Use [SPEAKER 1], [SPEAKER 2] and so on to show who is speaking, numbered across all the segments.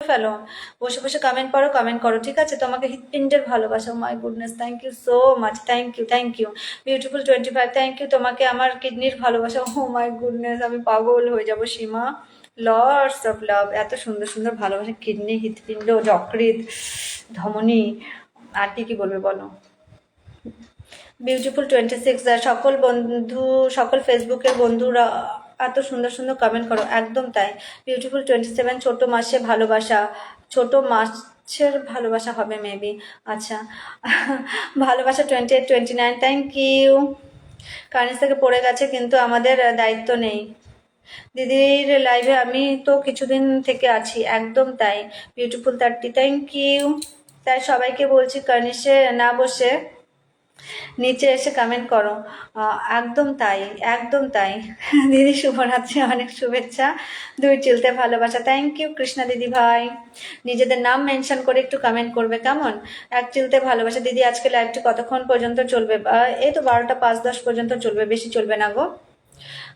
[SPEAKER 1] ফেলো, বসে বসে কমেন্ট করো, ঠিক আছে? তোমাকে হৃৎপিণ্ডের ভালোবাসা। My goodness, thank you so much, thank you beautiful 25, thank you. তোমাকে আমার কিডনির ভালোবাসা। ও মাই গুডনেস, আমি পাগল হয়ে যাব সীমা। লর্ডস অফ লাভ, এত সুন্দর সুন্দর ভালোবাসা, কিডনি, হৃৎপিণ্ড, যকৃৎ, ধমনী, আর কি কি বলবে বলো? বিউটিফুল 26, সকল বন্ধু, সকল ফেসবুকের বন্ধুরা এত সুন্দর সুন্দর কমেন্ট করো, একদম তাই। বিউটিফুল 27, ছোট মাসে ভালোবাসা, ছোট মাছের ভালোবাসা হবে মেবি, আচ্ছা। ভালোবাসা 28, 29, থ্যাংক ইউ। কারেন্স থেকে পড়ে গেছে কিন্তু আমাদের দায়িত্ব নেই। দিদির লাইভে আমি তো কিছুদিন থেকে আছি, একদম তাই। Beautiful 30, thank you. তাই সবাইকে বলছি কার্নিশে না বসে নিচে এসে কমেন্ট করো, একদম তাই, একদম তাই। দিদি শুভরাত্রি, অনেক শুভেচ্ছা। দুই চিলতে ভালোবাসা, থ্যাংক ইউ কৃষ্ণা দিদি ভাই। নিজেদের নাম মেনশন করে একটু কমেন্ট করবে কেমন? এক চিলতে ভালোবাসা। দিদি আজকে লাইভটি কতক্ষণ পর্যন্ত চলবে? এই তো 12টা 5-10 পর্যন্ত চলবে, বেশি চলবে না গো।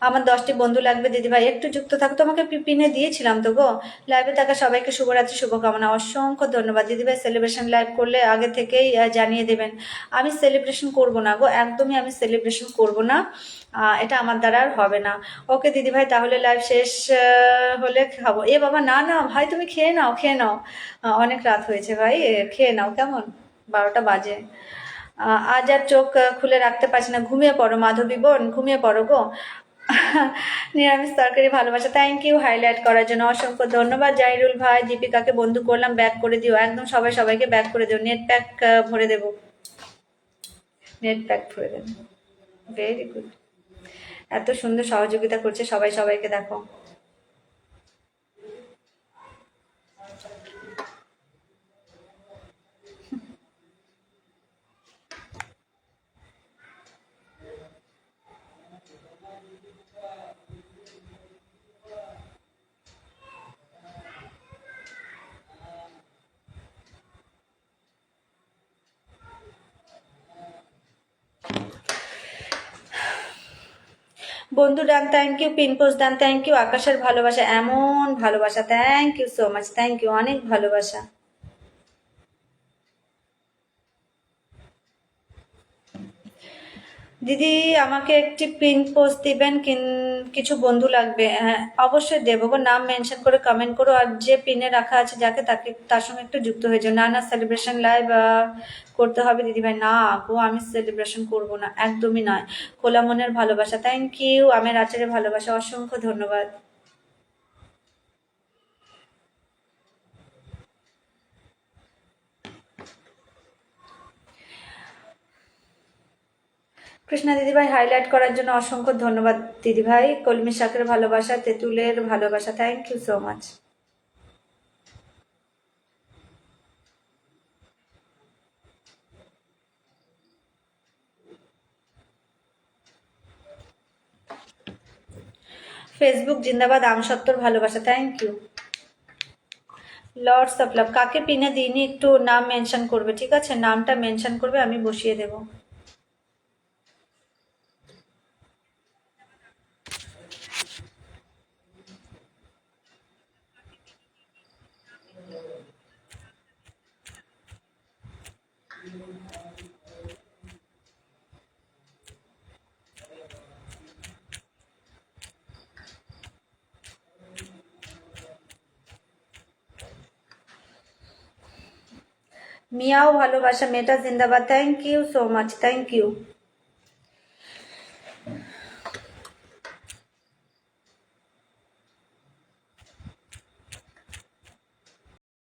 [SPEAKER 1] আমার 10টি বন্ধু লাগবে দিদিভাই, একটু যুক্ত থাকো। তোমাকে পিনে দিয়েছিলাম তো গো। লাইভে থাকা সবাইকে শুভরাত্রি, শুভকামনা, অসংখ্য ধন্যবাদ। দিদিভাই সেলিব্রেশন লাইভ করলে আগে থেকেই জানিয়ে দেবেন। আমি সেলিব্রেশন করব না গো, একদমই আমি সেলিব্রেশন করব না, এটা আমার দ্বারা আর হবে না। ওকে দিদিভাই, তাহলে লাইভ শেষ হলে খাবো। এ বাবা, না না ভাই, তুমি খেয়ে নাও, খেয়ে নাও, অনেক রাত হয়েছে ভাই, খেয়ে নাও কেমন, 12টা বাজে। আজ আর চোখ খুলে রাখতে পারছি না, ঘুমিয়ে পড়ো মাধবী বোন, ঘুমিয়ে পড়ো গো। নিরামিষ তরকারি ভালোবাসা, থ্যাংক ইউ হাইলাইট করার জন্য, অসংখ্য ধন্যবাদ। জাহিরুল ভাই, দীপিকাকে বন্ধু করলাম, ব্যাক করে দিও, একদম সবাইকে ব্যাক করে দিও, নেট প্যাক ভরে দেবো, নেট প্যাক ভরে দেবো। ভেরি গুড, এত সুন্দর সহযোগিতা করছে সবাইকে দেখো। বন্ধু ডান, থ্যাংক ইউ। পিনপোজ ডান, থ্যাংক ইউ। আকাশের ভালোবাসা, এমন ভালোবাসা, thank you so much, thank you, অনেক ভালোবাসা। দিদি আমাকে একটি পিন পোস্ট দিবেন, কিছু বন্ধু লাগবে। হ্যাঁ অবশ্যই দেবো গো, নাম মেনশন করে কমেন্ট করো, আর যে পিনে রাখা আছে যাকে তাকে তার সঙ্গে একটু যুক্ত হয়ে যাও। না না সেলিব্রেশন লাইভ করতে হবে দিদিভাই, না গো আমি সেলিব্রেশন করব না, একদমই নয়। খোলা মনের ভালোবাসা, থ্যাংক ইউ। আমের আচারের ভালোবাসা, অসংখ্য ধন্যবাদ। কৃষ্ণা দিদিভাই হাইলাইট করার জন্য অসংখ্য ধন্যবাদ দিদিভাই। কলমি শাকের ভালোবাসা, তেঁতুলের ভালোবাসা, thank you so much. Facebook জিন্দাবাদ, আমসত্তর ভালোবাসা, thank you. Lords of love, কাকে পিনে দিইনি একটু নাম মেনশন করবে, ঠিক আছে? নামটা মেনশন করবে, আমি বসিয়ে দেব। মিয়াও ভালোবাসা, মেটা জিন্দাবাদ, thank you so much, thank you.